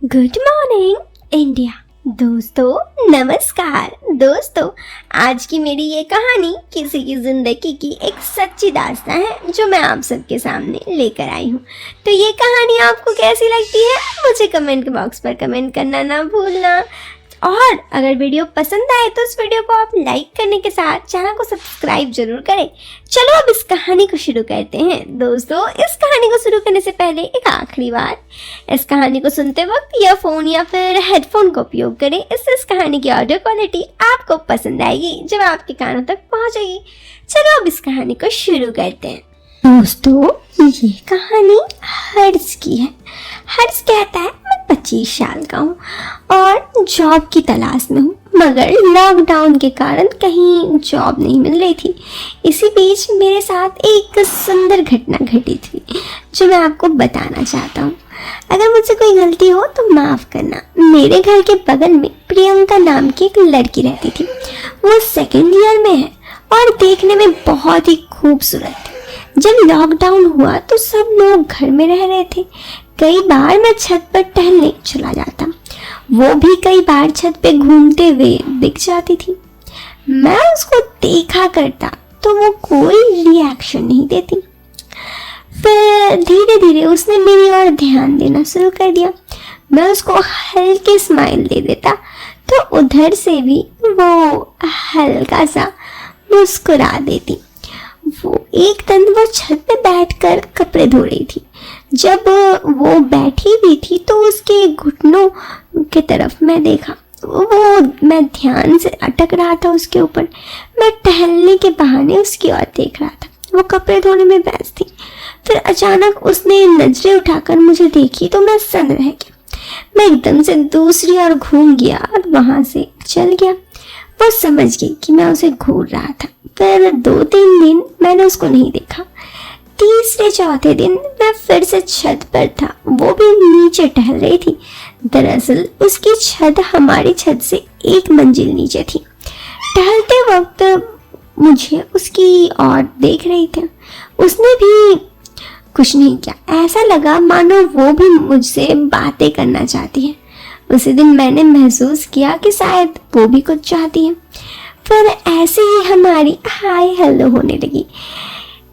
Good morning India. दोस्तों नमस्कार। दोस्तों आज की मेरी ये कहानी किसी की ज़िंदगी की एक सच्ची दास्तां है जो मैं आप सबके सामने लेकर आई हूँ। तो ये कहानी आपको कैसी लगती है मुझे कमेंट बॉक्स पर कमेंट करना ना भूलना। और अगर वीडियो पसंद आए तो इस वीडियो को आप लाइक करने के साथ चैनल को सब्सक्राइब जरूर करें। चलो अब इस कहानी को शुरू करते हैं। दोस्तों इस कहानी को शुरू करने से पहले एक आखिरी बात, इस कहानी को सुनते वक्त ईयरफोन या फिर हेडफोन का उपयोग करें। इससे इस कहानी की ऑडियो क्वालिटी आपको पसंद आएगी जब आपके कानों तक पहुंचेगी। चलो अब इस कहानी को शुरू करते हैं। दोस्तों ये कहानी हर्ष की है। हर्ष कहता है मैं 25 साल का हूँ और जॉब की तलाश में हूँ, मगर लॉकडाउन के कारण कहीं जॉब नहीं मिल रही थी। इसी बीच मेरे साथ एक सुंदर घटना घटी थी जो मैं आपको बताना चाहता हूँ। अगर मुझसे कोई गलती हो तो माफ़ करना। मेरे घर के बगल में प्रियंका नाम की एक लड़की रहती थी। वो सेकेंड ईयर में है और देखने में बहुत ही खूबसूरत थी। जब लॉकडाउन हुआ तो सब लोग घर में रह रहे थे। कई बार मैं छत पर टहलने चला जाता, वो भी कई बार छत पे घूमते हुए दिख जाती थी। मैं उसको देखा करता तो वो कोई रिएक्शन नहीं देती। फिर धीरे धीरे उसने मेरी ओर ध्यान देना शुरू कर दिया। मैं उसको हल्की स्माइल दे देता तो उधर से भी वो हल्का सा मुस्कुरा देती। एक दिन वो छत पे बैठकर कपड़े धो रही थी। जब वो बैठी भी थी तो उसके घुटनों की तरफ मैं देखा। मैं ध्यान से अटक रहा था उसके ऊपर। मैं टहलने के बहाने उसकी ओर देख रहा था। वो कपड़े धोने में व्यस्त थी। फिर अचानक उसने नजरें उठाकर मुझे देखी तो मैं सन्न रह गया। मैं एकदम से दूसरी ओर घूम गया और वहां से चल गया। वो समझ गई कि मैं उसे घूर रहा था। फिर 2-3 दिन मैंने उसको नहीं देखा। तीसरे चौथे दिन मैं फिर से छत पर था। वो भी नीचे टहल रही थी। दरअसल उसकी छत हमारी छत से 1 मंजिल नीचे थी। टहलते वक्त मुझे उसकी ओर देख रही थी। उसने भी कुछ नहीं किया। ऐसा लगा मानो वो भी मुझसे बातें करना चाहती है। उसी दिन मैंने महसूस किया कि शायद वो भी कुछ चाहती है। फिर ऐसे ही हमारी हाय हेलो होने लगी।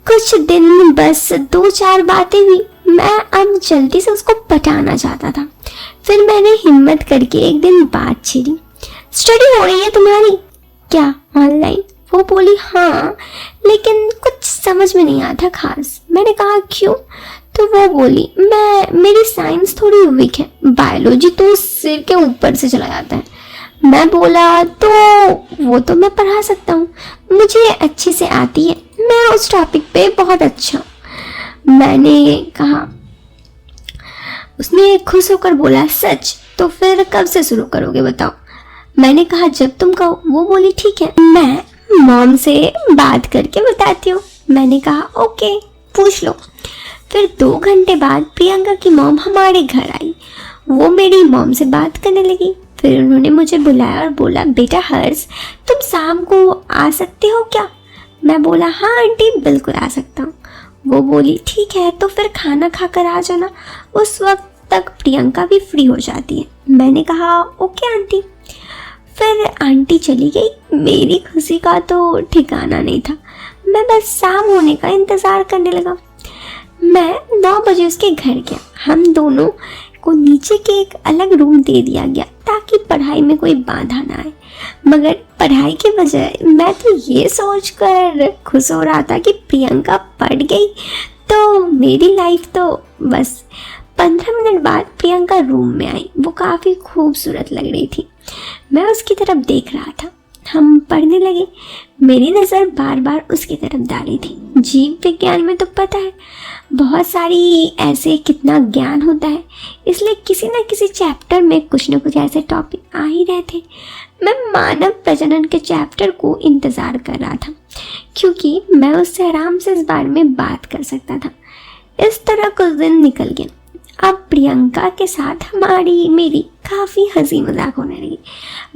कुछ दिन बस 2-4 बातें हुई। मैं अब जल्दी से उसको पटाना चाहता था। फिर मैंने हिम्मत करके एक दिन बात छेड़ी। स्टडी हो रही है तुम्हारी क्या ऑनलाइन? वो बोली हाँ, लेकिन कुछ समझ में नहीं आता खास। मैंने कहा क्यों? तो वो बोली मेरी साइंस थोड़ी वीक है, बायोलॉजी तो सिर के ऊपर से चला जाता है। मैं बोला तो वो तो मैं पढ़ा सकता हूँ, मुझे अच्छे से आती है, मैं उस टॉपिक पे बहुत अच्छा हूँ। मैंने कहा। उसने खुश होकर बोला सच? तो फिर कब से शुरू करोगे बताओ? मैंने कहा जब तुम कहो। वो बोली ठीक है, मैं मॉम से बात करके बताती हूँ। मैंने कहा ओके पूछ लो। फिर 2 घंटे बाद प्रियंका की मॉम हमारे घर आई। वो मेरी मॉम से बात करने लगी। फिर उन्होंने मुझे बुलाया और बोला बेटा हर्ष तुम शाम को आ सकते हो क्या? मैं बोला हाँ आंटी बिल्कुल आ सकता हूँ। वो बोली ठीक है तो फिर खाना खाकर आ जाना, उस वक्त तक प्रियंका भी फ्री हो जाती है। मैंने कहा ओके आंटी। फिर आंटी चली गई। मेरी खुशी का तो ठिकाना नहीं था। मैं बस शाम होने का इंतज़ार करने लगा। मैं 9 बजे उसके घर गया। हम दोनों को नीचे के एक अलग रूम दे दिया गया ताकि पढ़ाई में कोई बाधा ना आए। मगर पढ़ाई के बजाय मैं तो ये सोचकर खुश हो रहा था कि प्रियंका पढ़ गई तो मेरी लाइफ तो बस। 15 मिनट बाद प्रियंका रूम में आई। वो काफ़ी खूबसूरत लग रही थी। मैं उसकी तरफ देख रहा था। हम पढ़ने लगे। मेरी नज़र बार बार उसकी तरफ डाली थी। जीव विज्ञान में तो पता है बहुत सारी ऐसे कितना ज्ञान होता है, इसलिए किसी न किसी चैप्टर में कुछ न कुछ ऐसे टॉपिक आ ही रहे थे। मैं मानव प्रजनन के चैप्टर को इंतज़ार कर रहा था क्योंकि मैं उससे आराम से इस बारे में बात कर सकता था। इस तरह कुछ दिन निकल गए। अब प्रियंका के साथ मेरी काफ़ी हंसी मजाक होने लगी।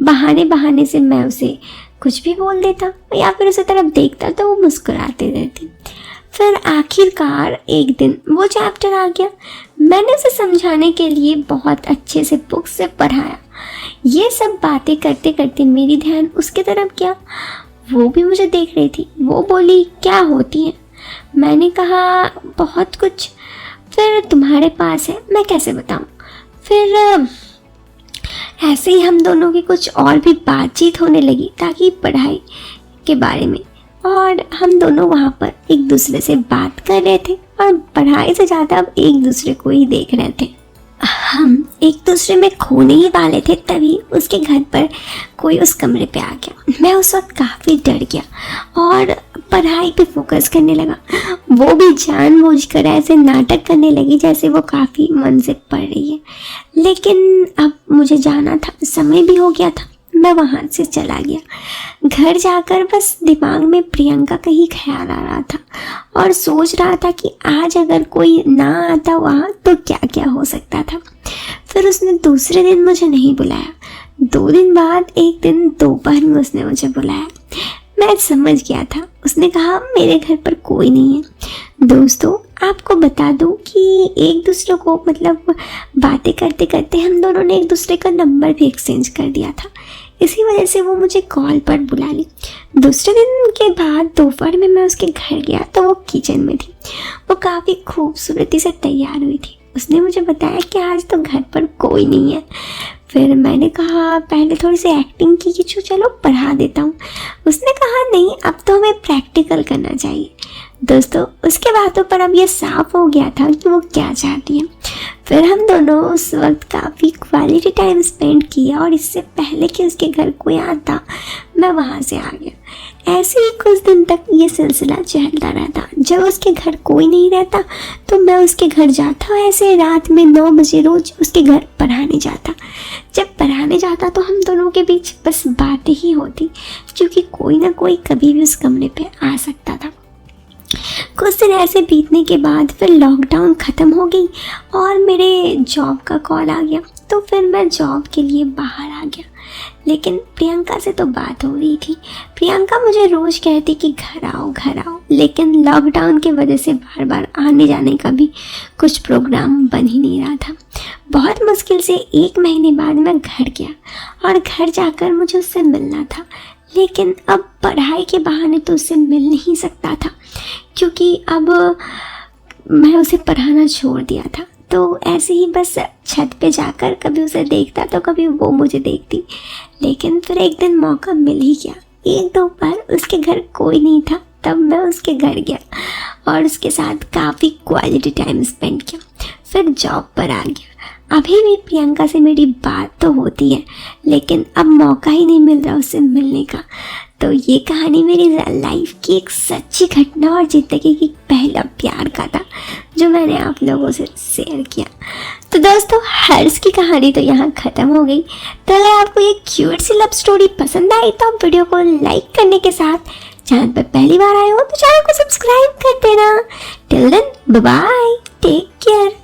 बहाने बहाने से मैं उसे कुछ भी बोल देता या फिर उसे तरफ देखता तो वो मुस्कुराते रहती। फिर आखिरकार एक दिन वो चैप्टर आ गया। मैंने उसे समझाने के लिए बहुत अच्छे से बुक से पढ़ाया। ये सब बातें करते करते मेरी ध्यान उसके तरफ गया। वो भी मुझे देख रही थी। वो बोली, क्या होती है? मैंने कहा, बहुत कुछ। फिर तुम्हारे पास है, मैं कैसे बताऊं? फिर ऐसे ही हम दोनों की कुछ और भी बातचीत होने लगी, ताकि पढ़ाई के बारे में। और हम दोनों वहाँ पर एक दूसरे से बात कर रहे थे और पढ़ाई से ज़्यादा अब एक दूसरे को ही देख रहे थे। हम एक दूसरे में खोने ही वाले थे, तभी उसके घर पर कोई उस कमरे पे आ गया। मैं उस वक्त काफ़ी डर गया और पढ़ाई पे फोकस करने लगा। वो भी जानबूझकर ऐसे नाटक करने लगी जैसे वो काफ़ी मन से पढ़ रही है। लेकिन अब मुझे जाना था, समय भी हो गया था। मैं वहाँ से चला गया। घर जाकर बस दिमाग में प्रियंका का ही ख्याल आ रहा था और सोच रहा था कि आज अगर कोई ना आता वहाँ तो क्या क्या हो सकता था। फिर उसने दूसरे दिन मुझे नहीं बुलाया। 2 दिन बाद एक दिन दोपहर में उसने मुझे बुलाया। मैं समझ गया था। उसने कहा, मेरे घर पर कोई नहीं है। दोस्तों, आपको बता दूं कि एक दूसरे को बातें करते करते हम दोनों ने एक दूसरे का नंबर भी एक्सचेंज कर दिया था। इसी वजह से वो मुझे कॉल पर बुला ली। दूसरे दिन के बाद दोपहर में मैं उसके घर गया तो वो किचन में थी। वो काफ़ी खूबसूरती से तैयार हुई थी। उसने मुझे बताया कि आज तो घर पर कोई नहीं है। फिर मैंने कहा, पहले थोड़ी सी एक्टिंग की कि चलो पढ़ा देता हूँ। उसने कहा, नहीं, अब तो हमें प्रैक्टिकल करना चाहिए। दोस्तों, उसके बातों पर अब ये साफ हो गया था कि वो क्या चाहती है। फिर हम दोनों उस वक्त काफ़ी क्वालिटी टाइम स्पेंड किया और इससे पहले कि उसके घर कोई आता मैं वहाँ से आ गया। ऐसे ही कुछ दिन तक ये सिलसिला चलता रहता। जब उसके घर कोई नहीं रहता तो मैं उसके घर जाता। ऐसे रात में 9 बजे रोज उसके घर पढ़ाने जाता। जब पढ़ाने जाता तो हम दोनों के बीच बस बातें ही होती, क्योंकि कोई ना कोई कभी भी उस कमरे पे आ सकता था। कुछ दिन ऐसे बीतने के बाद फिर लॉकडाउन ख़त्म हो गई और मेरे जॉब का कॉल आ गया। तो फिर मैं जॉब के लिए बाहर आ गया। लेकिन प्रियंका से तो बात हो रही थी। प्रियंका मुझे रोज़ कहती कि घर आओ घर आओ, लेकिन लॉकडाउन की वजह से बार बार आने जाने का भी कुछ प्रोग्राम बन ही नहीं रहा था। बहुत मुश्किल से 1 महीने बाद मैं घर गया और घर जाकर मुझे उससे मिलना था। लेकिन अब पढ़ाई के बहाने तो उससे मिल नहीं सकता था, क्योंकि अब मैं उसे पढ़ाना छोड़ दिया था। तो ऐसे ही बस छत पे जाकर कभी उसे देखता तो कभी वो मुझे देखती। लेकिन फिर एक दिन मौका मिल ही गया। एक दोपहर उसके घर कोई नहीं था, तब मैं उसके घर गया और उसके साथ काफ़ी क्वालिटी टाइम स्पेंड किया। फिर जॉब पर आ गया। अभी भी प्रियंका से मेरी बात तो होती है, लेकिन अब मौका ही नहीं मिल रहा उससे मिलने का। तो ये कहानी मेरी लाइफ की एक सच्ची घटना और ज़िंदगी की पहला प्यार का था, जो मैंने आप लोगों से शेयर किया। तो दोस्तों, हर्ष की कहानी तो यहाँ ख़त्म हो गई। तो अगर आपको ये क्यूट सी लव स्टोरी पसंद आई तो आप वीडियो को लाइक करने के साथ चैनल पर पहली बार आए हो तो चैनल को सब्सक्राइब कर देना। Till then, bye bye, take care.